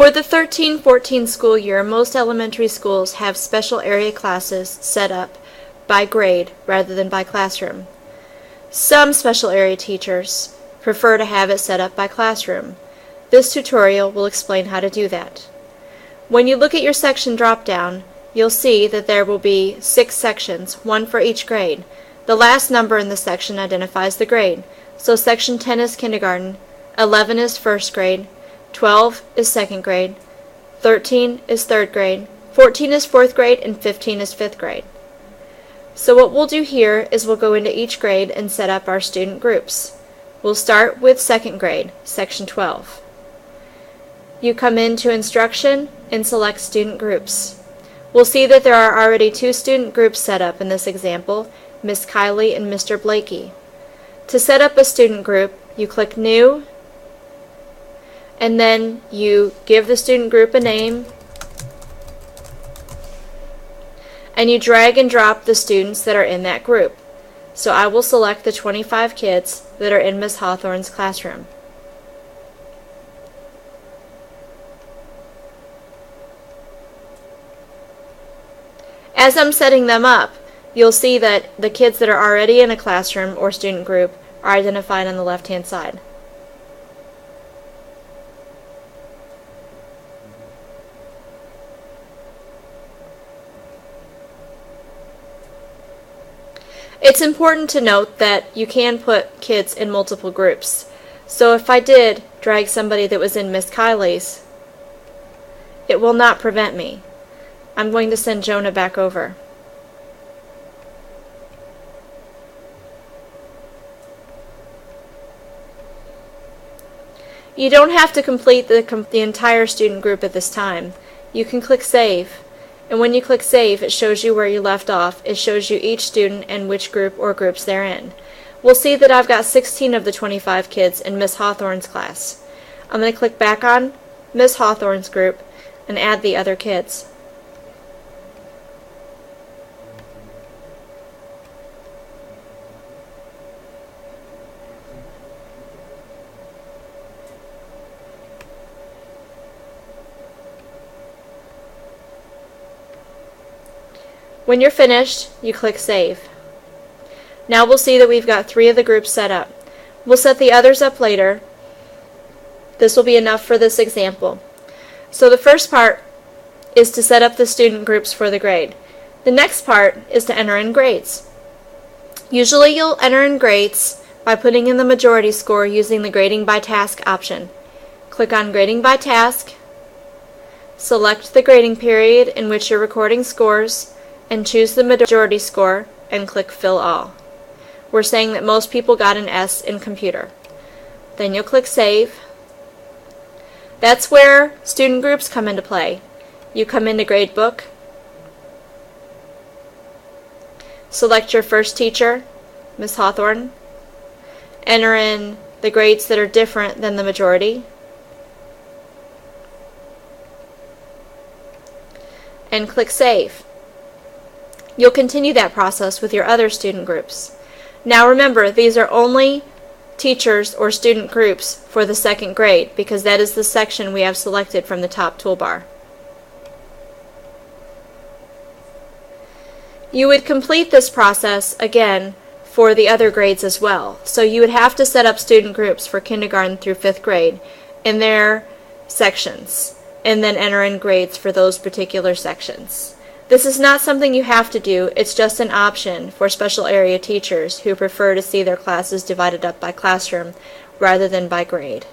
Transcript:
For the 13-14 school year, most elementary schools have special area classes set up by grade rather than by classroom. Some special area teachers prefer to have it set up by classroom. This tutorial will explain how to do that. When you look at your section drop-down, you'll see that there will be 6 sections, one for each grade. The last number in the section identifies the grade. So section 10 is kindergarten, 11 is first grade, 12 is second grade, 13 is third grade, 14 is fourth grade, and 15 is fifth grade. So what we'll do here is we'll go into each grade and set up our student groups. We'll start with second grade, section 12. You come into instruction and select student groups. We'll see that there are already 2 student groups set up in this example, Miss Kylie and Mr. Blakey. To set up a student group, you click New, and then you give the student group a name, and you drag and drop the students that are in that group. So I will select the 25 kids that are in Miss Hawthorne's classroom. As I'm setting them up, you'll see that the kids that are already in a classroom or student group are identified on the left-hand side. It's important to note that you can put kids in multiple groups. So if I did drag somebody that was in Miss Kylie's, it will not prevent me. I'm going to send Jonah back over. You don't have to complete the entire student group at this time. You can click Save. And when you click Save, it shows you where you left off. It shows you each student and which group or groups they're in. We'll see that I've got 16 of the 25 kids in Miss Hawthorne's class. I'm going to click back on Miss Hawthorne's group and add the other kids. When you're finished, you click Save. Now we'll see that we've got 3 of the groups set up. We'll set the others up later. This will be enough for this example. So the first part is to set up the student groups for the grade. The next part is to enter in grades. Usually you'll enter in grades by putting in the majority score using the Grading by Task option. Click on Grading by Task, select the grading period in which you're recording scores, and choose the majority score and click Fill All. We're saying that most people got an S in computer. Then you'll click Save. That's where student groups come into play. You come into Gradebook, select your first teacher, Miss Hawthorne, enter in the grades that are different than the majority, and click Save. You'll continue that process with your other student groups. Now remember, these are only teachers or student groups for the second grade because that is the section we have selected from the top toolbar. You would complete this process again for the other grades as well. So you would have to set up student groups for kindergarten through 5th grade in their sections and then enter in grades for those particular sections. This is not something you have to do, it's just an option for special area teachers who prefer to see their classes divided up by classroom rather than by grade.